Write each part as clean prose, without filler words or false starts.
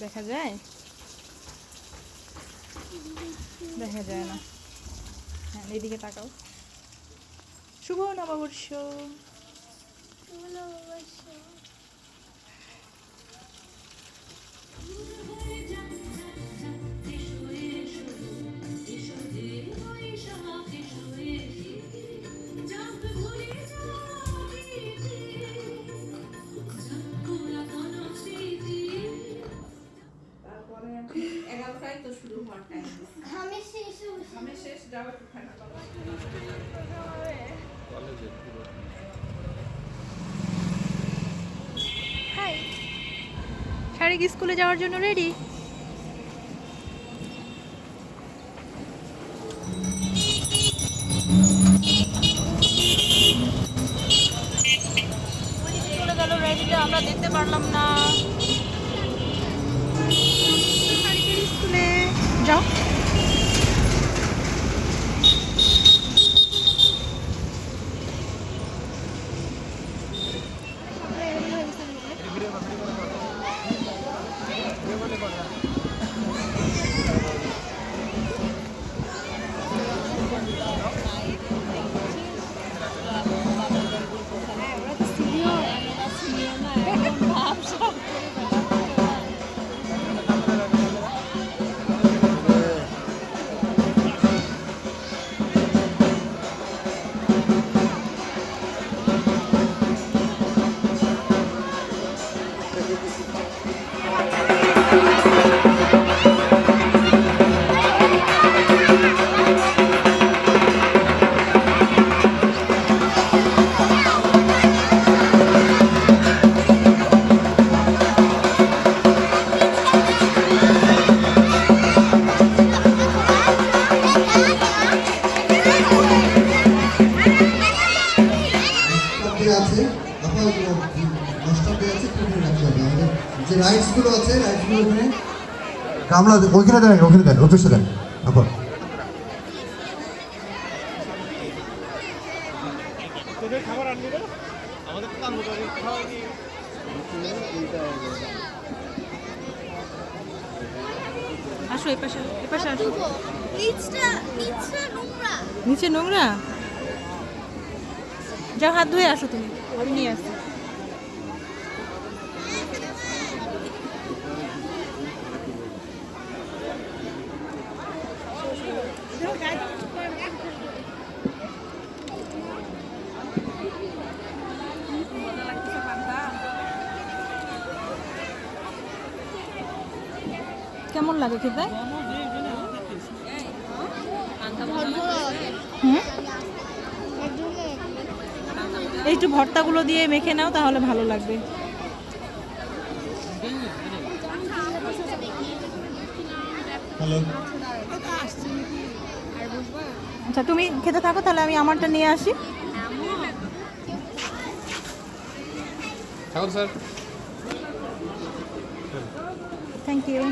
দেখা যায়? দেখা যায় না। হ্যাঁ, এদিকে তাকাও। শুভ নববর্ষ। হাই, শারিক স্কুলে যাওয়ার জন্য রেডি? চলে গেল রেডিটা, আমরা দেখতে পারলাম না। শারিকের স্কুলে যাও। রাইডসগুলো আছে, রাইডসগুলো ওখানে গামলা ওইখানে দেন, ওখানে দেন, অফিসে দেন। আবার আসো, এই পাশে, এই পাশে আসো। নিচে নোংরা? যাও, হাত ধুয়ে আসো তুমি, আমি নিয়ে আসি। কেমন লাগে খেতে? একটু ভর্তাগুলো দিয়ে মেখে নাও, তাহলে ভালো লাগবে। আচ্ছা, তুমি খেতে থাকো, তাহলে আমি আমারটা নিয়ে আসি। Sir, thank you.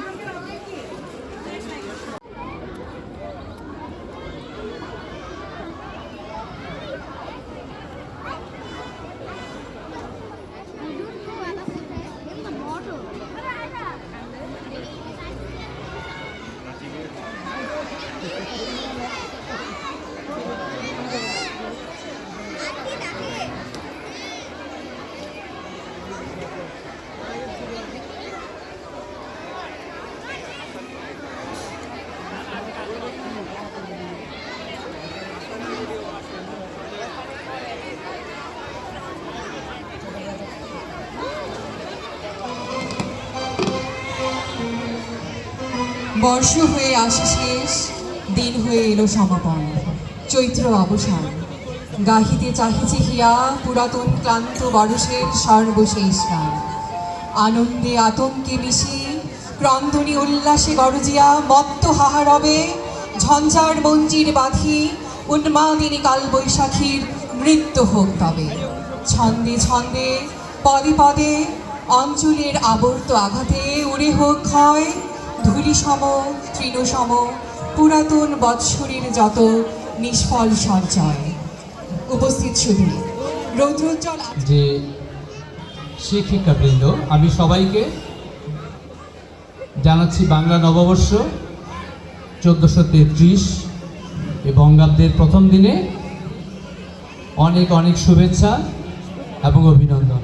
বর্ষ হয়ে আসে শেষ, দিন হয়ে এলো সমাপন, চৈত্র অবসান। গাহিতে চাহিছে হিয়া পুরাতন ক্লান্ত বরষের সর্বশেষ গান। আনন্দে আতঙ্কে মিশি ক্রন্দনী উল্লাসে গরজিয়া মত্ত হাহারবে, ঝঞ্ঝার মঞ্জির বাঁধি উন্মাদিনী কাল বৈশাখীর নৃত্য হোক তবে। ছন্দে ছন্দে পদে পদে অঞ্চলের আবর্ত আঘাতে উড়ে হোক ক্ষয়, ধূলিসম তৃণসম পুরাতন বৎসরের যত নিষ্ফল সঞ্চয়। উপস্থিত শুধু রৌদ্রোজ্জ্বল যে শিক্ষিকাবৃন্দ, আমি সবাইকে জানাচ্ছি বাংলা নববর্ষ 1433 এই বঙ্গাব্দের প্রথম দিনে অনেক অনেক শুভেচ্ছা এবং অভিনন্দন।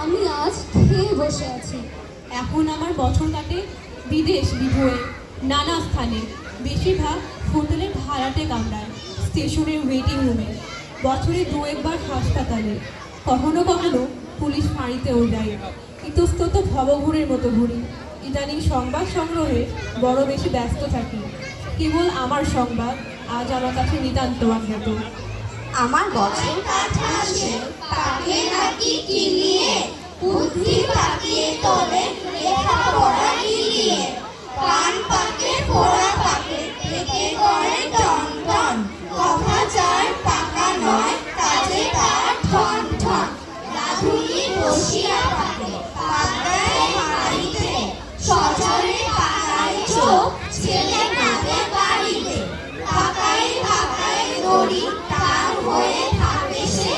আমি আজ খেয়ে বসে আছি। এখন আমার বছর কাটে বিদেশ বিভুয়ে নানা স্থানে, বেশিরভাগ হোটেলের ভাড়াটে কামরায়, স্টেশনের ওয়েটিং রুমে, বছরে দু একবার হাসপাতালে, কখনো কখনো পুলিশ ফাঁড়িতেও যায়। ইতস্তত ভবঘুরের মতো ঘুরি। ইদানিং সংবাদ সংগ্রহে বড় বেশি ব্যস্ত থাকি। কেবল আমার সংবাদ আজ আমার কাছে নিতান্ত অজ্ঞাত। আমার বছর কাছে পাকে নাকি কিলিয়ে বুদ্ধি পাকিয়ে তবে লেখা পড়া গিলিয়ে কান পাকে পড়া পাকে থেকে করে টন টন কথা চার পাকা নয় কাজে তার ঠন ঠন রাধুনি বসিয়া পাকে পাকায় হাড়িতে সজরে পাকায় চোখ ছেলে নাবে বাড়িতে পাকায় পাকায় দড়ি তার হয়ে থাকে সে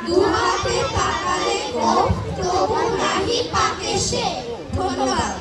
দুহাতে পাকালে গোপ তবু নাহি পাকে সে। ধন্যবাদ।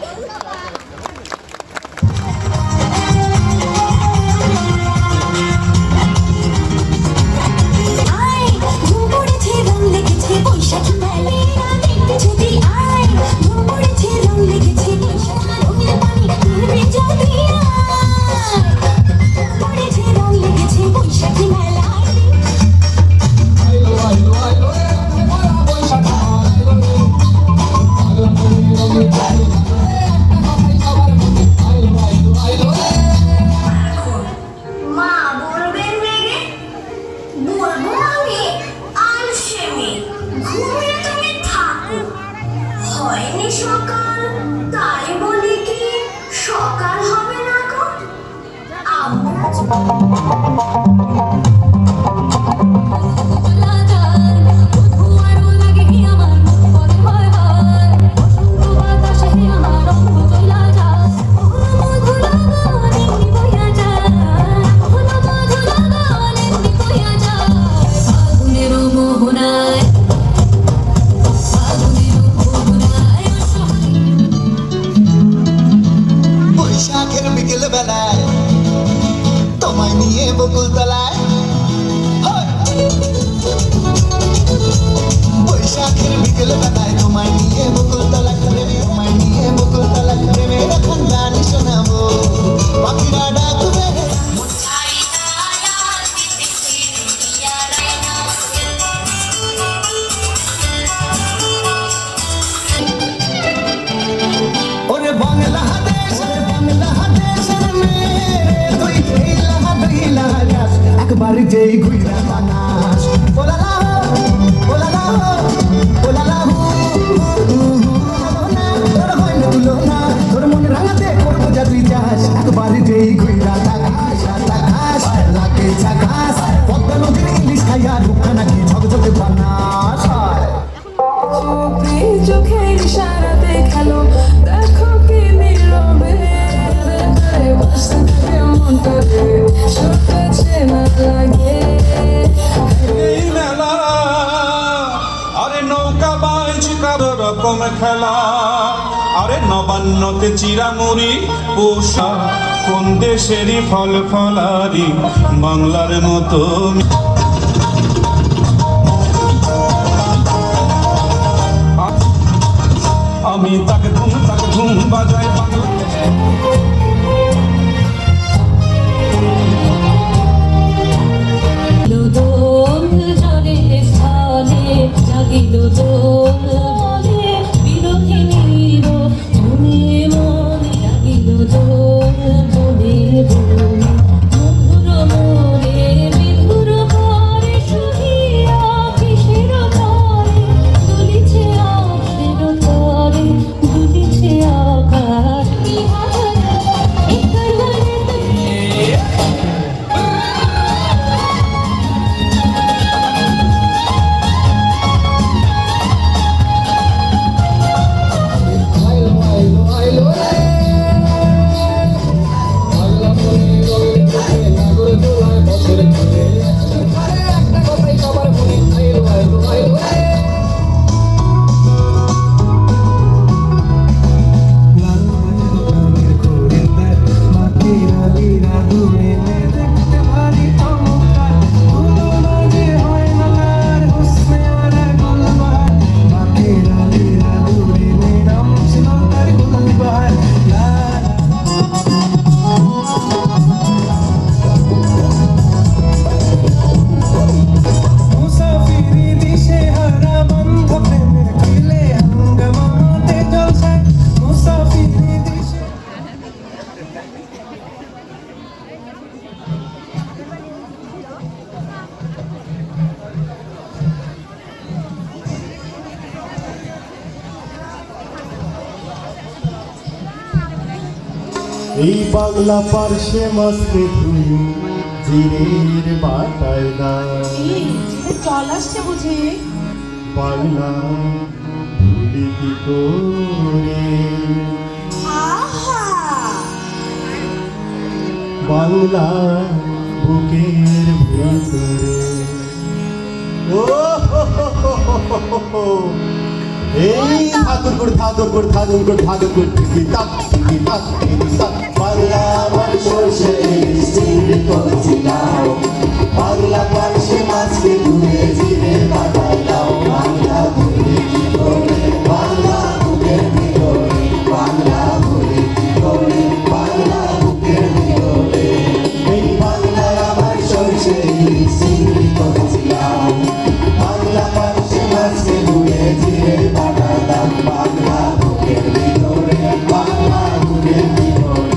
বৈশাখের বিকেল বেলায় তোমায় নিয়ে বকুল তলায়, বৈশাখের বিকেল বেলায় তোমায় নিয়ে বকুল তলায়, তোমায় নিয়ে বকুল তলায় প্রেমের এখন গান শোনাবো, পাখিরা ডাকবে ওরে বাংলাদেশ, বাংলাদেশের মেয়ে তুই এইলা যাস একবার যেই ঘুইরা বানাস, ওলালা ওলালা ওলালা তোর হয় না তুলনা, তোর মনে রাঙাতে করবো যা তুই চাস, একবার যেই ঘুইরা তাকাস তাকাস লাগে ঝাকাস, পদ্মা নদীর ইলিশ খাইয়া রুখানা কি ঝকঝকে বানাস। চোখের ইশারাতে খেলো দেখো কি নীরবে বসে থাকে মনটাতে সরতেছে না লাগে এই মেলা আরে নৌকা বাইচ কারো রকম খেলা, আরে নবান্নতে চিরামুড়ি পোষা কোন দেশেরই ফল ফলারি বাংলার মতো। আমি তাকে ধুম বাজাই বাংলা দোল জলে স্থলে জাগিল দোল বলে বিরোধিনীর মনে মনে জাগিল দোল বলে বলে মধুর মোরে বিধুর পরে শুধিয়া কিসের তরে দুলিছে আকাশের তরে দুলিছে আকাশ এই বাংলা পার্শ্বে মাসকে তুই জিরের বাটায় না জল আসছে বুঝি, বাংলা ভুলি কি করে, বাংলা বুকের ভিতরে ও এই ঠাকুরপুর ঠাকুরপুর ঠাকুরপুর ঠাকুরপুর বাংলা বর্ষে বাংলা পার্শ্বে মাসকে ঘুরে জিরে বাটায় দাও, বাংলা ভুলি কি করে, বাংলা বুকের ভিতরে, বাংলা ভুলি কি করে, বাংলা বুকের ভিতরে এই বাংলা আমার সরষে সিংড়ি করছিলাম, বাংলা পার্শ্বে মাসকে ঘুরে জিরে বাটায় দাও, বাংলা বুকের ভিতরে, বাংলা বুকের ভিতরে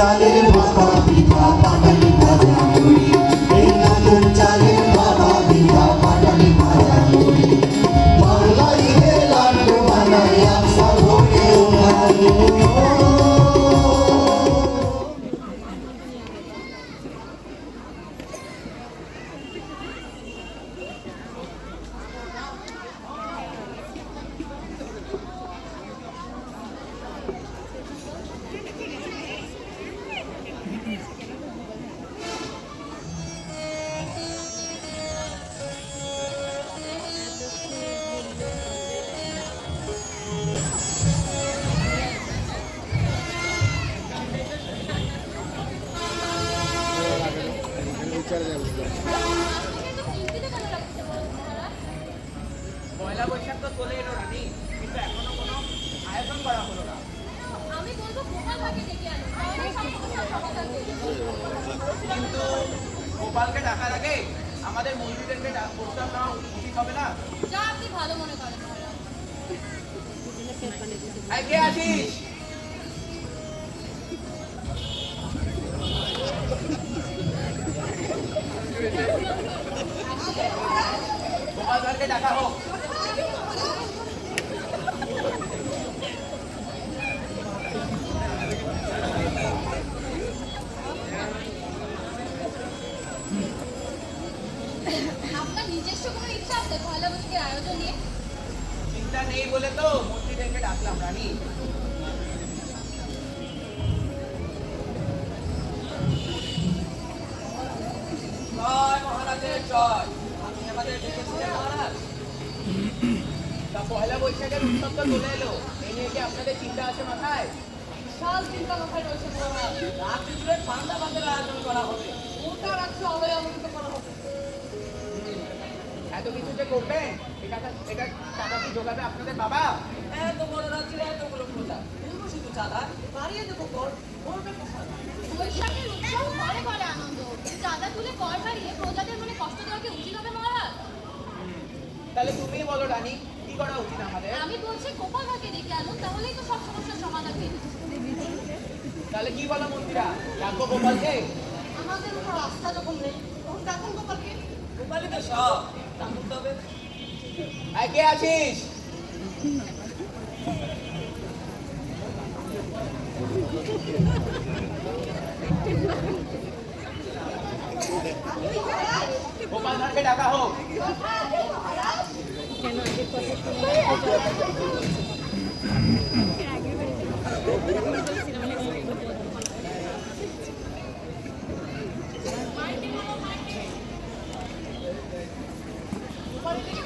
চালের বাবা পিঠা পাটালি ভাজা মুড়ি এই নতুন চালের বাবা পিঠা পাটালি ভাজা মুড়ি বাংলায় লাড্ডু বানাই আশা ভরে ভালো পয়লা বৈশাখ তো চলে এলো রানী, কিন্তু এখনো কোনো আয়োজন করা হলো না। আমি বলবো গোপালকে ডেকে আনো, তাহলে সমস্যার সমাধান হয়ে যাবে। কিন্তু গোপালকে ডাকার আগে আমাদের মন্ত্রীদেরকে প্রস্তাব নেওয়া উচিত হবে না? যা আপনি ভালো মনে করেন। এই কে আছিস? গোপাল ভাঁড়কে ডাকা হোক। আপনার নিজস্ব কোনো ইচ্ছা আছে পয়লা বৈশাখের আয়োজন নিয়ে? চিন্তা নেই বলে তো মন্ত্রীদেরকে ডাকলাম রানী। জয় মহারাজের জয়। আপনি আমাদের ডেকেছিলেন মহারাজ? তা পয়লা বৈশাখের উৎসব তো চলে এলো, এই নিয়ে কি আপনাদের চিন্তা আছে মাথায়? বিশাল চিন্তা মাথায় রয়েছে মহারাজ। রাত জুড়ে ঠান্ডা ভাতের আয়োজন করা হবে, গোটা রাত্রে অলয় আলোকিত করা হবে। এত কিছু যে করবেন, এটা টাকা কি জোগাবে আপনাদের বাবা? এত বড় রাজ্যের এতগুলো প্রজা, বলবো শুধু চাঁদা বাড়িয়ে দেবো কর, করবে কোথায়? বৈশাখের উৎসব ঘরে ঘরে আনন্দ, চাঁদা তুলে কর বাড়িয়ে প্রজাদের মনে কষ্ট দেওয়া কি উচিত হবে মহারাজ? তাহলে তুমিই বলো রানী, কি করা উচিত আমাদের? আমি বলছি গোপালকে ডেকে আনুন, তাহলেই তো সব সমস্যার সমাধান হয়ে যাবে। তাহলে কি বলো মন্ত্রীরা, ডাকবো গোপালকে? আমাদের উপর আস্থা যখন নেই তখন ডাকুন গোপালকে। গোপালই তো সব, ডাকুন তবে। এই কে আছিস? গোপাল ভাঁড়কে ডাকা হোক।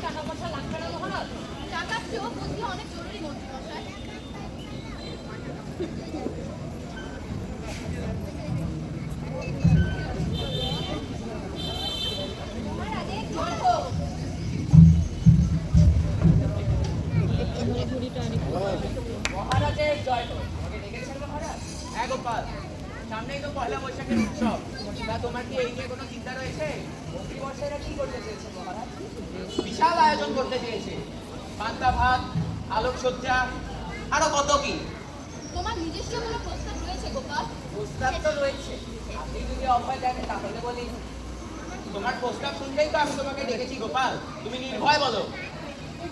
টাকা পয়সা লাগবে না মহারাজ, টাকার চেয়েও বুদ্ধি অনেক জরুরি মন্ত্রী মশাই। মহারাজের জয় হোক। মহারাজের জয় হোক। ওকে ডেকেছেন মহারাজ? হ্যাঁ গোপাল, সামনেই তো পয়লা বৈশাখের উৎসব, তা তোমার কি এই নিয়ে কোনো চিন্তা রয়েছে? প্রতিবর্ষেরা কি করতে চেয়েছে মহারাজ? বিশাল আয়োজন করতে চেয়েছে, পান্তা ভাত, আলোকসজ্জা, আরো কত কি। তোমার নিজস্ব কোনো প্রস্তাব রয়েছে গোপাল? প্রস্তাব তো রয়েছে, আপনি যদি অভয় দেন তাহলে বলি। তোমার প্রস্তাব শুনতেই তো আমি তোমাকে ডেকেছি গোপাল, তুমি নির্ভয় বলো।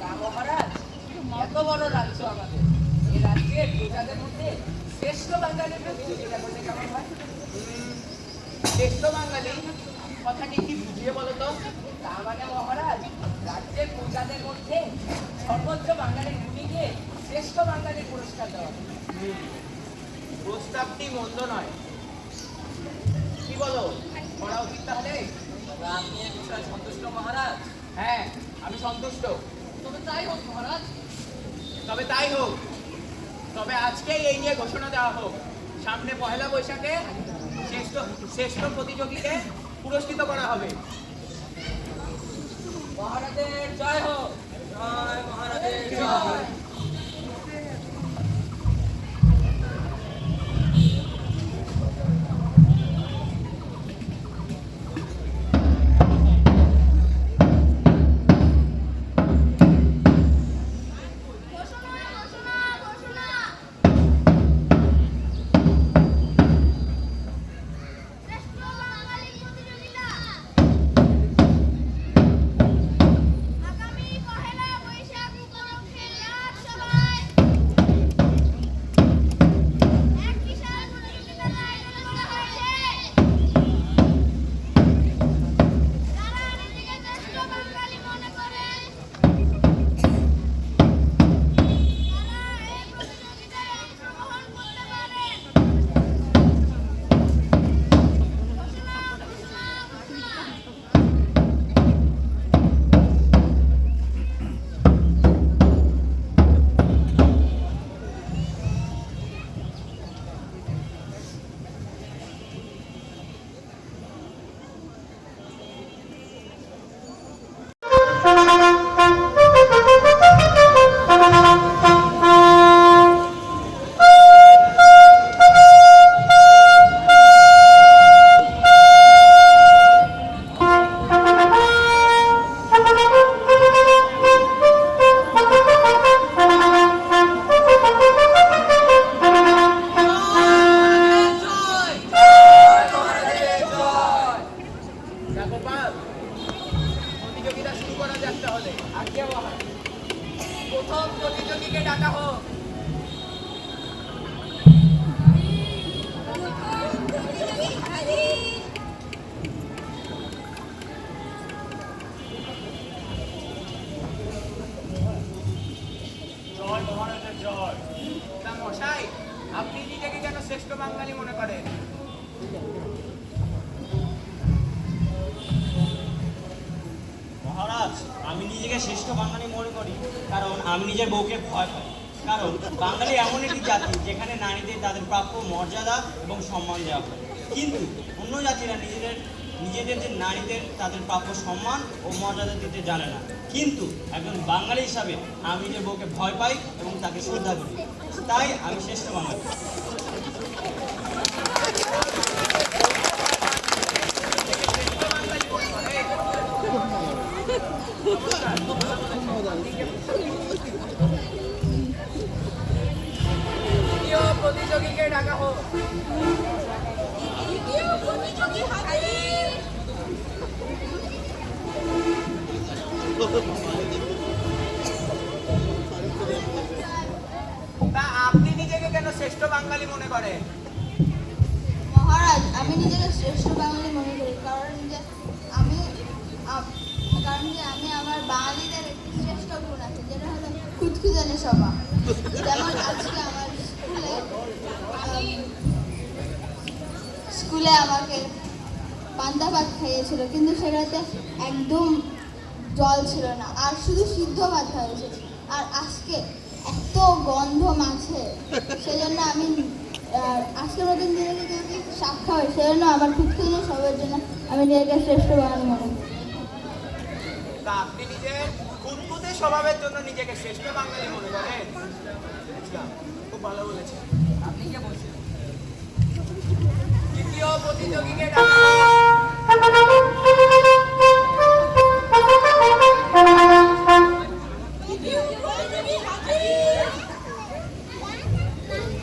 তা মহারাজ, এত বড় রাজ্য আমাদের, এই রাজ্যের প্রজাদের মধ্যে শ্রেষ্ঠ বাঙালির প্রতিযোগিতা করতে কেমন হয়? শ্রেষ্ঠ বাঙালি কথাটি কি বুঝিয়ে বলো তো? তার মানে মহারাজ, রাজ্যের প্রজাদের মধ্যে সর্বোচ্চ বাঙালির গুণীকে শ্রেষ্ঠ বাঙালির পুরস্কার দেওয়া হবে। প্রস্তাবটি মন্দ নয়, কি বলো, করা উচিত তাহলে? আপনি এ বিষয়ে সন্তুষ্ট মহারাজ? হ্যাঁ, আমি সন্তুষ্ট। তবে তাই হোক মহারাজ। তবে তাই হোক, তবে আজকেই এই নিয়ে ঘোষণা দেওয়া হোক, সামনে পয়লা বৈশাখে শ্রেষ্ঠ প্রতিযোগীকে পুরস্কৃত করা হবে। মহারাজের জয় হোক। জয় মহারাজের জয়। গোপাল, প্রতিযোগিতা শুরু করা যাক তাহলে। আজ্ঞা মহারাজ। প্রথম প্রতিযোগীকে ডাকা হোক। জয় মহারাজের জয়। তা মশাই, আপনি নিজেকে কেন শ্রেষ্ঠ বাঙালি মনে করেন? মহারাজ, আমি নিজেকে শ্রেষ্ঠ বাঙালি মনে করি কারণ আমি নিজের বউকে ভয় পাই। কারণ বাঙালি এমন একটি জাতি যেখানে নারীদের তাদের প্রাপ্য মর্যাদা এবং সম্মান দেওয়া হয়, কিন্তু অন্য জাতিরা নিজেদের যে নারীদের তাদের প্রাপ্য সম্মান ও মর্যাদা দিতে জানে না। কিন্তু একজন বাঙালি হিসাবে আমি নিজের বউকে ভয় পাই এবং তাকে শ্রদ্ধা করি, তাই আমি শ্রেষ্ঠ বাঙালি। দ্বিতীয় প্রতিযোগীকে ডাকা হোক। তা আপনি নিজেকে কেন শ্রেষ্ঠ বাঙালি মনে করেন? মহারাজ, আমি নিজেকে শ্রেষ্ঠ বাঙালি মনে করি কারণ যে আমি আমার বাঙালিদের একটি শ্রেষ্ঠ গুণ আছে, যেটা হলো খুঁতখুঁতানি স্বভাব। যেমন আজকে আমার স্কুলে আমাকে পান্তা ভাত খাইয়েছিল, কিন্তু সেটাতে একদম জল ছিল না, আর শুধু সিদ্ধ ভাত হয়েছিল। আর আজকে এত গন্ধ মাছে, সেজন্য আমি আজকের মতন দিনে যদি শাক খাওয়াই, সেজন্য আমার খুঁতখুঁতানি স্বভাবের জন্য আমি নিজেকে শ্রেষ্ঠ বাঙালি মনে করি। তা আপনি নিজের খুঁতখুঁতে স্বভাবের জন্য নিজেকে শ্রেষ্ঠ বাঙালি মনে করেন? বুঝলাম, খুব ভালো বলেছেন। আপনি কে বলছেন? তৃতীয় প্রতিযোগীকে ডাকা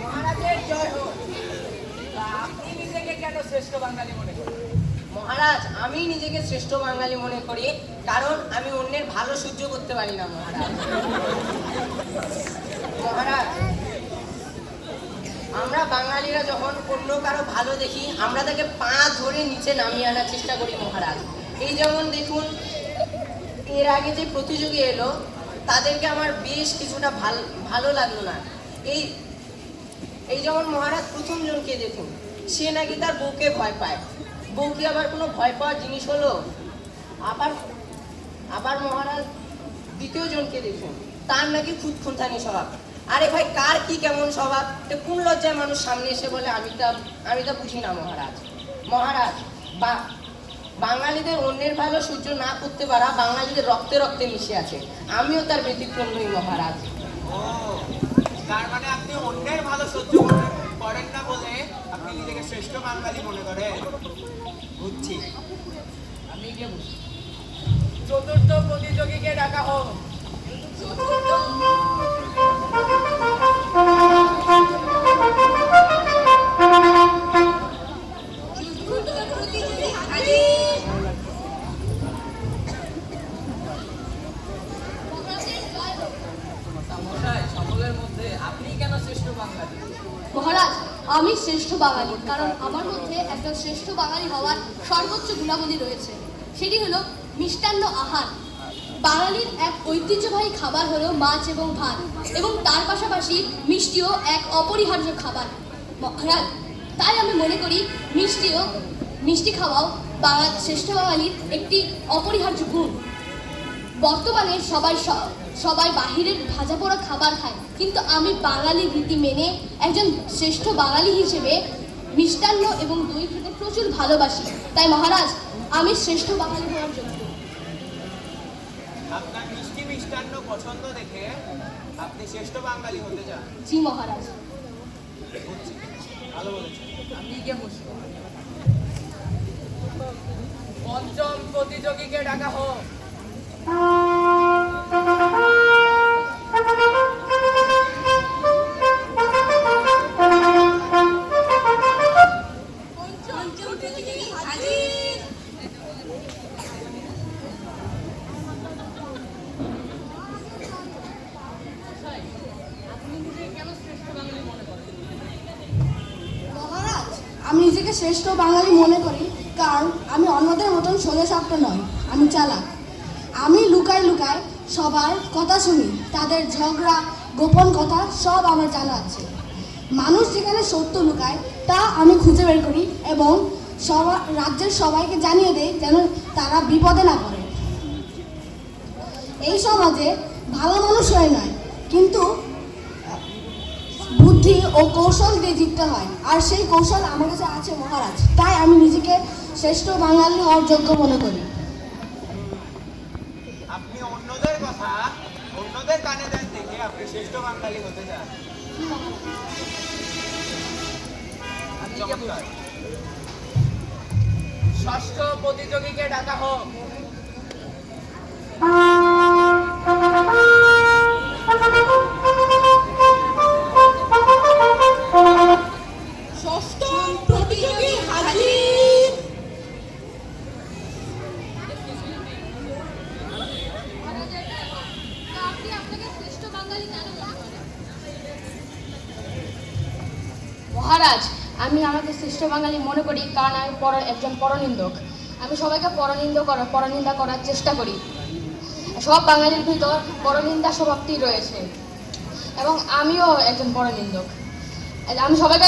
মহারাজের জয় হোক। তা আপনি নিজেকে কেন শ্রেষ্ঠ বাঙালি মনে করেন? মহারাজ, আমি নিজেকে শ্রেষ্ঠ বাঙালি মনে করি কারণ আমি অন্যের ভালো সহ্য করতে পারি না মহারাজ। মহারাজ, আমরা বাঙালিরা যখন অন্য কারো ভালো দেখি, আমরা তাকে পা ধরে নিচে নামিয়ে আনার চেষ্টা করি মহারাজ। এই যেমন দেখুন, এর আগে যে প্রতিযোগী এলো তাদেরকে আমার বেশ কিছুটা ভালো লাগলো না। এই যেমন মহারাজ প্রথম জনকে দেখুন, সে নাকি তার বউকে ভয় পায়। বউ কি আবার কোনো ভয় পাওয়ার জিনিস হলো? আবার মহারাজ দ্বিতীয় জনকে দেখুন, তার নাকি খুঁতখুঁতানি স্বভাব। আরে ভাই, কার কি কেমন স্বভাব? কোন লজ্জায় মানুষ সামনে এসে বলে আমি তা বুঝি না মহারাজ। মহারাজ, বাঙালিদের অন্যের ভালো সহ্য না করতে পারা বাঙালিদের রক্তে রক্তে মিশে আছে। আমিও তার ব্যতিক্রম নই মহারাজ। ও, তার মানে আপনি অন্যের ভালো সহ্য করেন না বলে আপনি নিজেকে শ্রেষ্ঠ বাঙালি মনে করেন? বুঝছি। আমি কে বুঝছি। চতুর্থ প্রতিযোগীকে ডাকা হোক। সকলের মধ্যে আপনি কেন শ্রেষ্ঠ বাঙালি? মহারাজ, আমি শ্রেষ্ঠ বাঙালি কারণ আমার মধ্যে একটা শ্রেষ্ঠ বাঙালি হওয়ার সর্বোচ্চ গুণাবলী রয়েছে। সেটি হলো মিষ্টান্ন আহার। বাঙালির এক ঐতিহ্যবাহী খাবার হলো মাছ এবং ভাত, এবং তার পাশাপাশি মিষ্টিও এক অপরিহার্য খাবার। মহারাজ, তাই আমি মনে করি মিষ্টি খাওয়াও শ্রেষ্ঠ বাঙালির একটি অপরিহার্য গুণ। বর্তমানে সবাই বাহিরের ভাজা পোড়া খাবার খায়, কিন্তু আমি বাঙালি রীতি মেনে একজন শ্রেষ্ঠ বাঙালি হিসেবে মিষ্টান্ন এবং দই খেতে প্রচুর ভালোবাসি। তাই মহারাজ, আমি শ্রেষ্ঠ বাঙালি হওয়ার যোগ্য। আপনার মিষ্টান্ন পছন্দ দেখে আপনি শ্রেষ্ঠ বাঙালি হতে চান? জি মহারাজ। ভালো বলেছেন। আপনি কে বলছেন? পঞ্চম প্রতিযোগীকে ডাকা হোক। নিজেকে শ্রেষ্ঠ বাঙালি মনে করি, কারণ আমি অন্যদের মতন সোজা সাপটা নয়, আমি চালাক। আমি লুকায় লুকায় সবার কথা শুনি, তাদের ঝগড়া গোপন কথা সব আমার জানা আছে। মানুষ যেখানে সত্য লুকায় তা আমি খুঁজে বের করি এবং রাজ্যের সবাইকে জানিয়ে দেই যেন তারা বিপদে না পড়ে। এই সমাজে ভালো মানুষ হয়ে নয়, কিন্তু বুদ্ধি ও কৌশল দিয়ে জিততে হয়, আর সেই কৌশল আমার কাছে আছে মহারাজ। তাই আমি নিজেকে শ্রেষ্ঠ বাঙালি হওয়ার যোগ্য মনে করি। আপনি অন্যদের কথা অন্যদের কানে দেন দেখে আপনি শ্রেষ্ঠ বাঙালি হতে চান। চমৎকার। ষষ্ঠ প্রতিযোগীকে ডাকা হোক। ষষ্ঠ প্রতিযোগী হাজির। মহারাজ, আমি আমাকে শ্রেষ্ঠ বাঙালি মনে করি কারণ আমি একজন পরনিন্দক। আমি সবাইকে পরনিন্দা করার চেষ্টা করি। সব বাঙালির ভিতর পরনিন্দা স্বভাবটি রয়েছে এবং আমিও একজন পরনিন্দক। আমি সবাইকে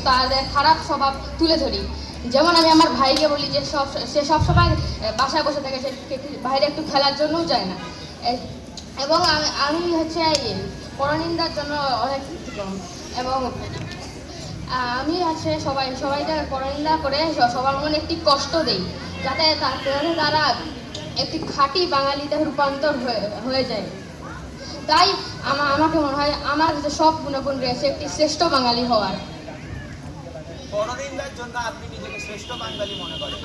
তাদের খারাপ স্বভাব তুলে ধরি। যেমন আমি আমার ভাইকে বলি যে সে সবসময় বাসায় বসে থাকে, সে বাইরে একটু খেলার জন্যও যায় না। এবং আমি হচ্ছে পরনিন্দার জন্য অনেক এবং আমি আছে সবাইকে পরনিন্দা করে সবার মনে একটি কষ্ট দেই, যাতে তারা একটি খাঁটি বাঙালিতে রূপান্তর হয়ে যায়। তাই আমাকে মনে হয় আমার কাছে সব গুণগুণ রয়েছে একটি শ্রেষ্ঠ বাঙালি হওয়ার। পরনিন্দার জন্য আপনি নিজেকে শ্রেষ্ঠ বাঙালি মনে করেন।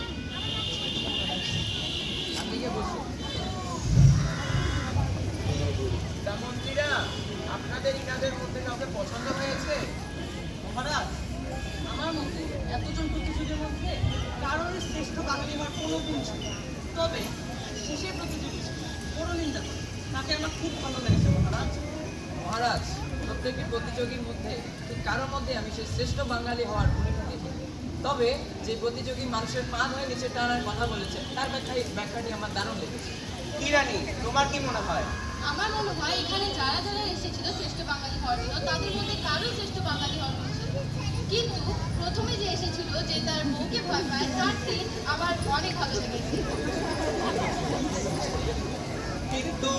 মন্ত্রীরা, আপনাদের ইনাদের মধ্যে কাউকে পছন্দ হয়েছে? মহারাজ, আমার মতে এতজন প্রতিযোগীর মধ্যে কারোর শ্রেষ্ঠ বাঙালি হওয়ার কোনো গুণ ছিল, তবে শেষের প্রতিযোগী পরনিন্দা তাকে আমার খুব ভালো লেগেছে। মহারাজ, প্রত্যেকটি প্রতিযোগীর মধ্যে ঠিক কারোর মধ্যে আমি সেই শ্রেষ্ঠ বাঙালি হওয়ার ভূমিকা দেখি। তবে যে প্রতিযোগী মানুষের পা ধরে নিচে টানার কথা বলেছে তার ব্যাখ্যাটি আমার দারুণ লেগেছে। কি রানী, তোমার কি মনে হয়? আমার মনে হয় এখানে যারা যারা এসেছিল শ্রেষ্ঠ বাঙালি হওয়ার জন্য, তাদের মধ্যে কারো শ্রেষ্ঠ বাঙালি হওয়ার কথা, কিন্তু প্রথমে যে এসেছিল যে তার বউকে ভয় পায়, তার দিন আমার অনেক ভালো লেগেছে। কিন্তু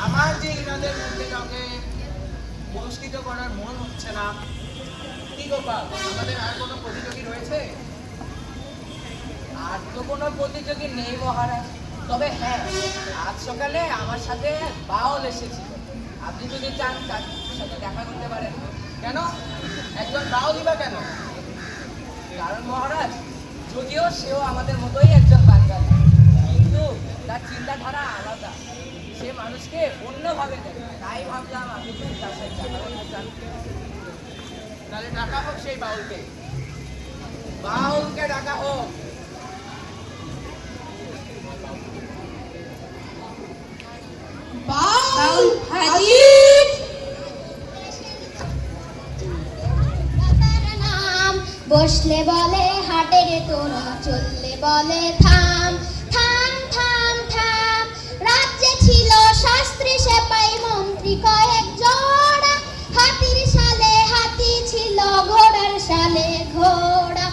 আমার যে ইনাদের মধ্যে কাউকে পুরস্কৃত করার মন হচ্ছে না। কি গোপাল, আমাদের আর কোনো প্রতিযোগী রয়েছে? আর তো কোনো প্রতিযোগী নেই মহারাজ, তবে হ্যাঁ, আজ সকালে আমার সাথে বাউল এসেছিল। আপনি যদি চান তার সাথে দেখা করতে পারেন। কেন? একজন বাউলই বা কেন? কারণ মহারাজ, যদিও সেও আমাদের মতোই একজন বাঙালি, কিন্তু তার চিন্তাধারা আলাদা। সে মানুষকে অন্যভাবে দেখে। তাই ভাবলাম আপনি যদি তার সাথে দেখা করতে চান। তাহলে ডাকা হোক সেই বাউলকে। বাউলকে ডাকা হোক। বাউল হাজির। বসলে বলে হাটে রে তোরা, চললে বলে থাম থাম থাম থাম। রাজ্যে ছিল শাস্ত্রী সেপাই মন্ত্রী কয়েক জোড়া, হাতির সালে হাতি ছিল ঘোড়ার সালে ঘোড়া।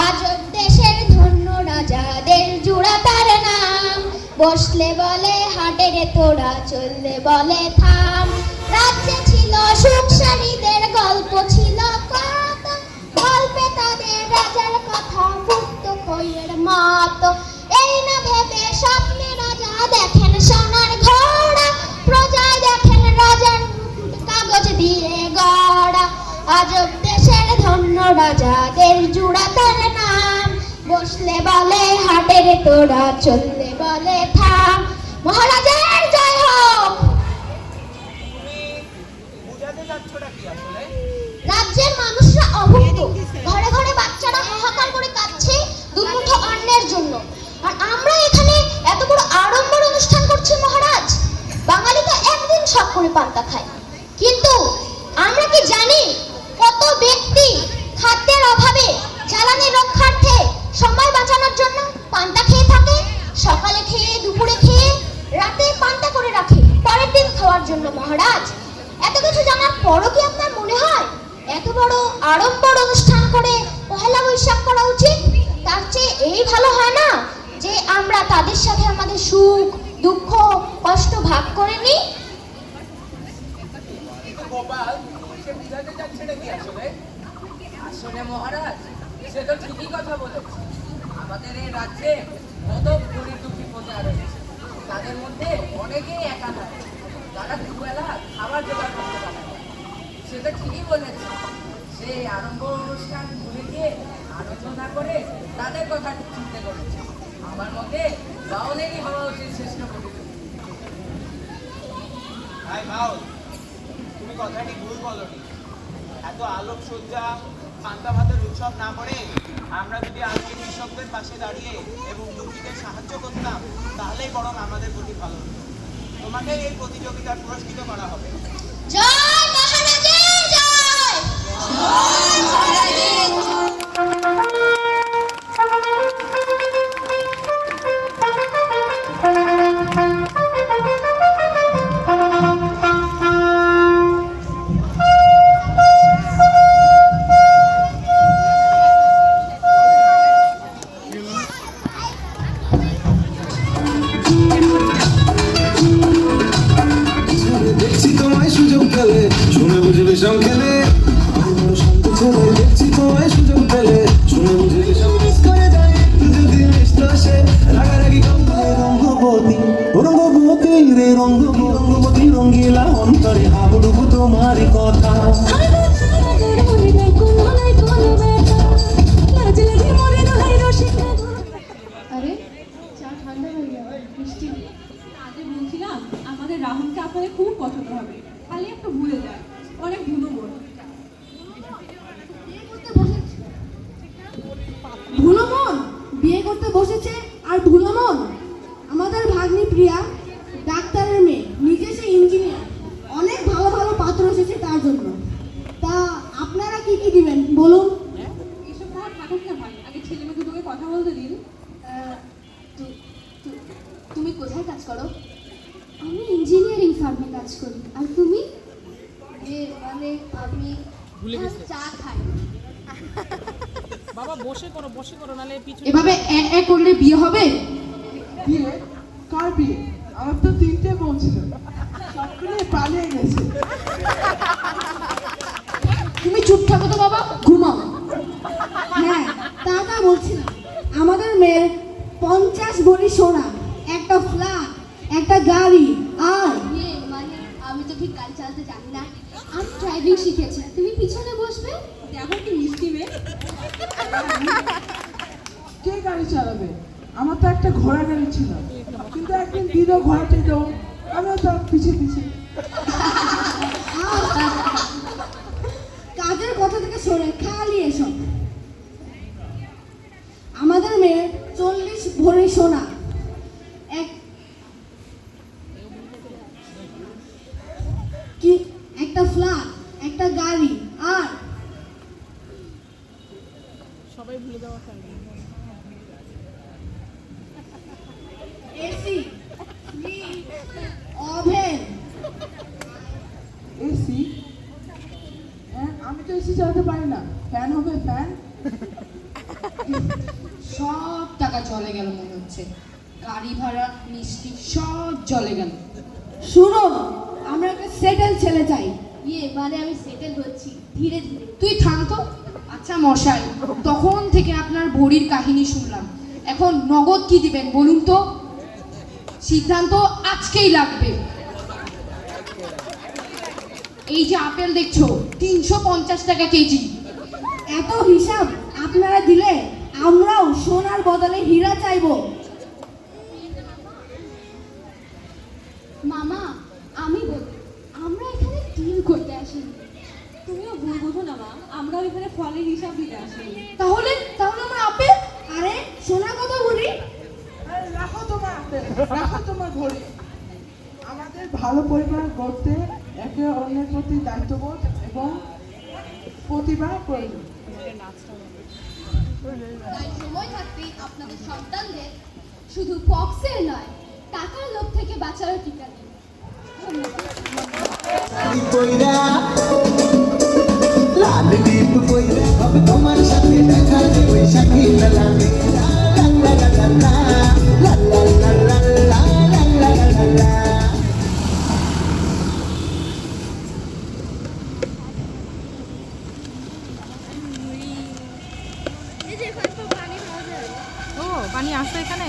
আজব দেশের ধন্য রাজাদের জুড়া তার নাম। বসলে বলে হাটে রে তোরা, চললে বলে থাম। রাজ্যে ছিল সুখসারীদের গল্প ছিল কত, গল্পে তাদের রাজার কথা ফুটতো খইয়ের মতো। এই না ভেবে স্বপ্নে রাজা দেখেন সোনার ঘোড়া, প্রজায় দেখেন রাজার কাগজ দিয়ে গড়া। আজব দেশের ধন্য রাজাদের জুড়া তার নাম। বসলে বলে হাটে রে তোরা, চললে বলে থাম। মহারাজের জয় হোক। তুমি বুঝাতে চাচ্ছটা কি আসলে? রাজ্যের মানুষরা অভুক্ত, ঘরে ঘরে বাচ্চারা হাহাকার করে কাঁদছে দুমুঠো অন্নের জন্য, আর আমরা এখানে এত বড় আড়ম্বর অনুষ্ঠান করছি। মহারাজ, বাঙালি তো একদিন শখ করে পান্তা খায়, কিন্তু আমরা কি জানি কত ব্যক্তি খাদ্যের অভাবে জ্বালা প্রাণীর রক্ষার্থে সময় বাঁচানোর জন্য পান্তা খেয়ে থাকে। সকালে খেয়ে, দুপুরে খেয়ে, রাতে পান্তা করে রাখে পরের দিন খাওয়ার জন্য। মহারাজ, এত কিছু জানার পরও কি আপনার মনে হয় এত বড় আড়ম্বর অনুষ্ঠান করে পহেলা বৈশাখ করা উচিত? তার চেয়ে এই ভালো হয় না যে আমরা তাদের সাথে আমাদের সুখ, দুঃখ, কষ্ট ভাগ করে নিই? গোপাল, সে বুঝাতে চাচ্ছে নাকি আসলে? আসলে মহারাজ, সে তো ঠিকই কথা বলেছে। আমাদের এই রাজ্যে কত গরিব দুঃখী প্রজা রয়েছে, তাদের মধ্যে অনেকেই একা থাকে, তারা দুবেলা খাবার জোগাড় করতে পারে না। সে তো ঠিকই বলেছে। সে আরম্ভ অনুষ্ঠান ভুলে গিয়ে আনন্দ না করে তাদের কথা চিন্তা করেছে। আমার মতে বাউনেরই হওয়া উচিত শ্রেষ্ঠ প্রতিযোগী। ভাই বাউল, তুমি কথাটি ভুল বলনি। এত আলোকসজ্জা, পান্তা ভাতের উৎসব না করে আমরা যদি আজকে কৃষকদের পাশে দাঁড়িয়ে এবং দুঃখীদের সাহায্য করতাম, তাহলেই বরং আমাদের প্রতি ভালো হতো। তোমাকে এই প্রতিযোগিতার পুরস্কৃত করা হবে। জয় মহারাজের জয়! জয় মহারাজের দেখছি তোমায় সুযোগ পেলে, শুনে বুঝে বিষম খেলে। আমি বড় শান্ত ছেলে, দেখছি তোমায় সুযোগ পেলে, শুনে বুঝে বিষম মিস করে যায়। একটু যদি মিশতে আসে, রাগারাগি কম করে রঙ্গবতী, রঙ্গবতী রে রঙ্গবতী, রঙ্গিলা অন্তরে হাবুডুবু তোমারই কথা। আরে চা ঠান্ডা হয়ে গেল, মিষ্টি। আগে বলছিলাম আমাদের রাহুলকে আপনাদের খুব পছন্দ হবে, খালি একটু ভুলে যায়, অনেক ভুলো মন। ভুলো মন বিয়ে করতে বসেছে, আর ভুলো মন আমাদের ভাগ্নি প্রিয়া, ডাক্তারের মেয়ে, নিজে সে ইঞ্জিনিয়ার। অনেক ভালো ভালো পাত্র এসেছে তার জন্য। তা আপনারা কি কি দিবেন বলুন? এসব কথা থাকুক না ভাই, আগে ছেলে মেয়ে দুটোকে কথা বলতে দিন। তুমি কোথায় কাজ করো? আমি ইঞ্জিনিয়ারিং ফার্মে কাজ করি। আর তুমি? মানে আমি চা খাই। বাবা বসে করো নালে পিছনে। এভাবে এক করলে বিয়ে হবে? বিয়ে? কার বিয়ে? আমার তো 3টে বউ ছিল, সবগুলো পালিয়ে গেছে। তুমি চুপ থাকো তো বাবা, ঘুমাও। হ্যাঁ, তা বলছিলাম, আমাদের মেয়ের 50 ভরি সোনা, একটা ফ্ল্যাট, একটা গাড়ি, আর মানে আমি তো ঠিক গাড়ি চালাতে জানি না। আমি ড্রাইভিং শিখেছি। তুমি পিছনে বসবে। দেখো কি মিষ্টি মেয়ে। কে গাড়ি চালাবে? আমার তো একটা ঘোড়া গাড়ি ছিল, কিন্তু একদিন দিল ঘোড়াটি দৌড়, আমিও তার পিছিয়ে পিছিয়ে। কাজের কথা থেকে সরে খালি এসব। আমাদের মেয়ের 40 ভরি সোনা, একটা ফ্ল্যাট, একটা গাড়ি, আর সবাই ভুলে যাওয়া এসি, ওভেন। এসি? আমি তো এসি চালাতে পারি না। ফ্যান হবে, ফ্যান। সব টাকা চলে গেল মনে হচ্ছে, গাড়ি ভাড়া, মিষ্টি, সব চলে গেল। শুনুন, আমরা একটা সেটেল ছেলে চাই। মানে আমি সেটেল হচ্ছি ধীরে ধীরে। তুই থাম তো। আচ্ছা মশাই, তখন থেকে আপনার ভরির কাহিনী শুনলাম, এখন নগদ কি দিবেন বলুন তো? সিদ্ধান্ত আজকেই লাগবে। এই যে আপেল দেখছো, 350 টাকা কেজি। এত হিসাব আপনারা দিলে আমরাও সোনার বদলে হীরা চাইবো। মামা, আমি বলি, আমরা এখানে ডিল করতে আসিনি। তুমিও ভুল বোঝো না মা, আমরাও এখানে ফলের হিসাব দিতে আসি। তাহলে আমরা আপেল, আরে সোনার কথা বলি। রাখো তোমার ঘড়ি। আমাদের ভালো পরিবার গড়তে একে অন্যের প্রতি দায়িত্ববোধ এবং প্রতিভা প্রয়োজন। তাই সময় থাকতেই আপনাদের সন্তানদের শুধু পক্সের নয় টাকার লোভ থেকে বাঁচারও টিকা দিন। লাল দীপ কইরা হবে তোমার সাথে দেখা যে বৈশাখী লালালে লা লা লা লা লা লা লা লা লা লা লা লা লা। ও পানি আসছে এখানে।